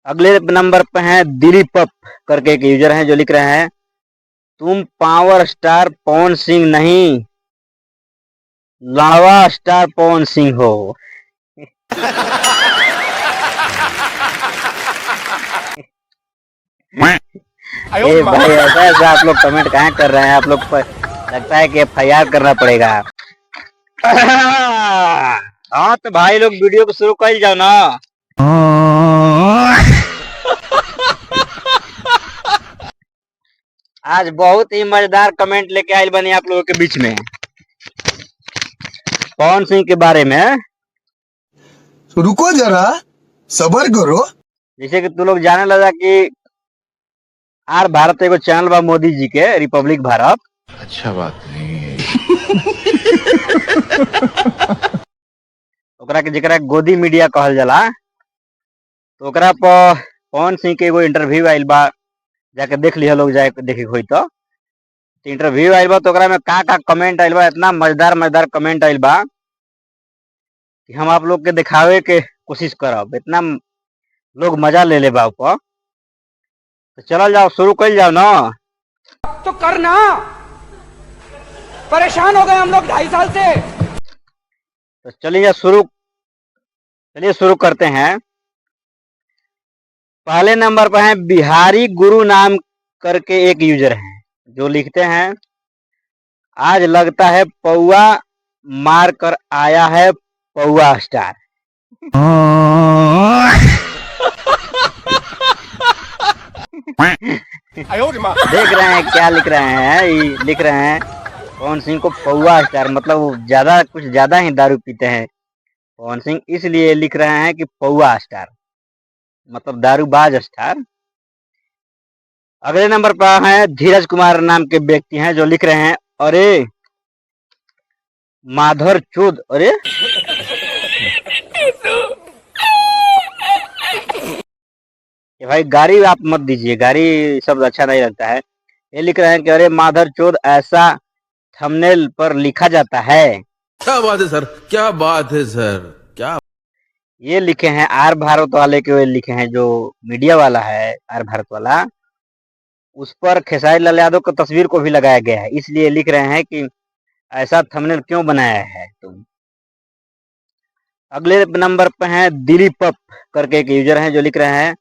अगले नंबर पे हैं दिलीप करके एक यूजर हैं जो लिख रहे हैं, तुम पावर स्टार पवन सिंह नहीं, लाड़वा स्टार पवन सिंह हो। ए भाई ऐसा ऐसा आप लोग कमेंट कहाँ कर रहे हैं? आप लोग पर लगता है कि FIR करना पड़ेगा। हाँ तो भाई लोग वीडियो को शुरू कर जाओ ना। आज बहुत ही मजेदार कमेंट लेके आए बनी आप लोगों के बीच में पवन सिंह के बारे में। रुको जरा, सबर करो। जैसे कि तू लोग जाने लगा कि आर भारत एगो चैनल बा मोदी जी के, रिपब्लिक भारत। अच्छा बात नहीं है। ओकरा के जेकरा गोदी मीडिया कहल जाला, तो ओकरा पर पवन सिंह के एगो इंटरव्यू आइल बा, जाके देख लिया लोग, जाके देखे होई तो इंटरव्यू आइल बा। तो ओकरा में का कमेंट आइल बा, इतना मजेदार मजेदार कमेंट आइल बा कि हम आप लोग के दिखावे के कोशिश करब। इतना लोग मजा ले ले बा ऊपर। तो चल जाओ, शुरू कर जाओ ना। तो करना, परेशान हो गए हम लोग 2.5 साल से। तो चलिए शुरू करते हैं। पहले नंबर पर है बिहारी गुरु नाम करके एक यूजर हैं जो लिखते हैं, आज लगता है पौआ मार कर आया है पौआ स्टार। देख रहे हैं क्या लिख रहे हैं? ये लिख रहे हैं पवन सिंह को पौआ स्टार, मतलब वो कुछ ज्यादा ही दारू पीते हैं पवन सिंह, इसलिए लिख रहे हैं कि पौआ स्टार मतलब दारूबाज स्टार। अगले नंबर पर है धीरज कुमार नाम के व्यक्ति हैं जो लिख रहे हैं, अरे माधर चोद, अरे ये भाई गाड़ी आप मत दीजिए, गाड़ी शब्द अच्छा नहीं लगता है। ये लिख रहे हैं कि अरे माधर चोद ऐसा थंबनेल पर लिखा जाता है। क्या बात है सर, क्या बात है सर, क्या। ये लिखे हैं आर भारत वाले के, लिखे हैं जो मीडिया वाला है आर भारत वाला, उस पर खेसारी लाल यादव की तस्वीर को भी लगाया गया है, इसलिए लिख रहे हैं कि ऐसा थंबनेल क्यों बनाया है तुम। अगले नंबर पे हैं दिलीप करके एक यूजर हैं जो लिख रहे हैं,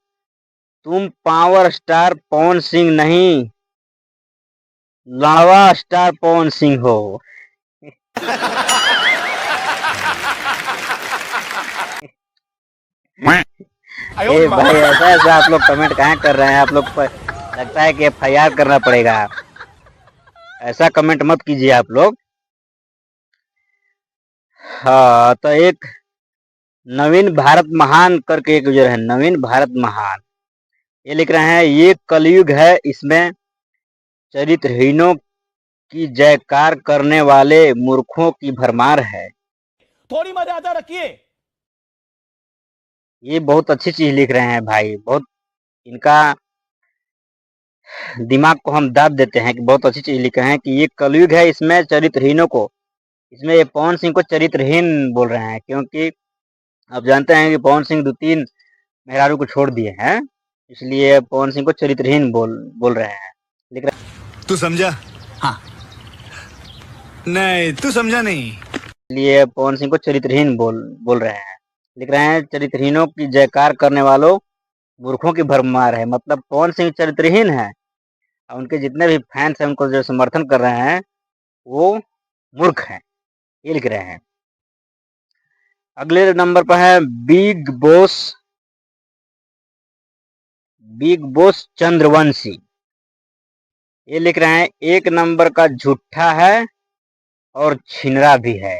तुम पावर स्टार पवन सिंह नहीं, लाड़वा स्टार पवन सिंह हो। ए भाई ऐसा ऐसा आप लोग कमेंट कहाँ कर रहे हैं? आप लोग पर लगता है कि FIR करना पड़ेगा। ऐसा कमेंट मत कीजिए आप लोग। हाँ तो एक नवीन भारत महान करके एक यूजर है, नवीन भारत महान, ये लिख रहे हैं, ये कलयुग है, इसमें चरित्रहीनों की जयकार करने वाले मूर्खों की भरमार है। थोड़ी मर्यादा रखिए। ये बहुत अच्छी चीज लिख रहे हैं भाई, बहुत इनका दिमाग को हम दाद देते हैं कि बहुत अच्छी चीज लिख रहे हैं कि ये कलयुग है, इसमें चरित्रहीनों को, इसमें ये पवन सिंह को चरित्रहीन बोल रहे हैं, क्योंकि आप जानते हैं कि पवन सिंह 2-3 मेहरारू को छोड़ दिए हैं, इसलिए पवन सिंह को चरित्रहीन बोल रहे हैं, लिख रहे। तू समझा? हाँ। नहीं, तू समझा नहीं। इसलिए पवन सिंह को चरित्रहीन बोल रहे हैं, लिख रहे हैं, चरित्रहीनों की जयकार करने वालों मूर्खों की भरमार है। मतलब पवन सिंह चरित्रहीन है और उनके जितने भी फैंस हैं उनको जो समर्थन कर रहे हैं वो मूर्ख हैं, ये लिख रहे हैं। अगले नंबर पर है बिग बॉस चंद्रवंशी, ये लिख रहे हैं, एक नंबर का झूठा है और छिनरा भी है।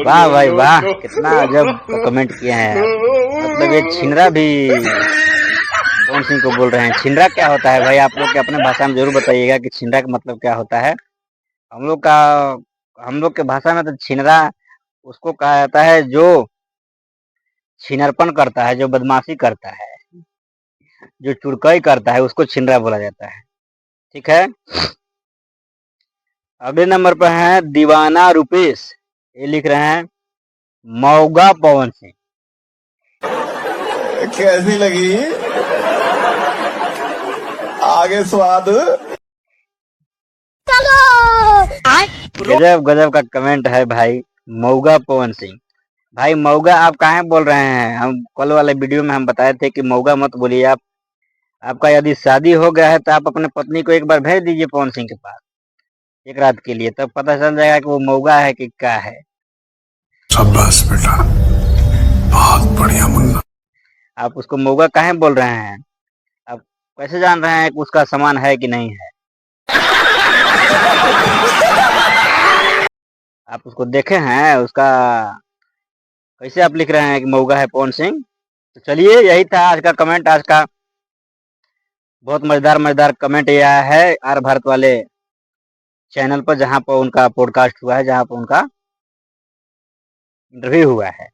वाह भाई वाह, कितना अजब कमेंट किए हैं। मतलब ये छिनरा भी पवन सिंह को बोल रहे हैं। छिनरा क्या होता है भाई? आप लोग के अपने भाषा में जरूर बताइएगा कि छिनरा का मतलब क्या होता है। हम लोग के भाषा में तो छिनरा उसको कहा जाता है जो छिनरपन करता है, जो बदमाशी करता है, जो चुड़कई करता है, उसको छिनरा बोला जाता है। ठीक है। अगले नंबर पर है दीवाना रुपेश, ये लिख रहे हैं मौगा पवन सिंह। कैसी लगी आगे स्वाद? गजब गजब का कमेंट है भाई, मौगा पवन सिंह। भाई मौगा आप काहे बोल रहे हैं? हम कल वाले वीडियो में हम बताए थे कि मौगा मत बोलिए आप। आपका यदि शादी हो गया है तो आप अपने पत्नी को एक बार भेज दीजिए पवन सिंह के पास एक रात के लिए, तब पता चल जाएगा कि वो मौगा है कि क्या है। शाबाश बेटा, बहुत बढ़िया मुन्ना। आप उसको मौगा काहे बोल रहे हैं? आप कैसे जान रहे हैं कि उसका सामान है कि नहीं है? आप उसको देखे हैं? उसका कैसे आप लिख रहे हैं कि मौगा है पवन सिंह? तो चलिए, यही था आज का कमेंट। आज का बहुत मजेदार मजेदार कमेंट ये आया है आर भारत वाले चैनल पर, जहां पर उनका पॉडकास्ट हुआ है, जहां पर उनका इंटरव्यू हुआ है।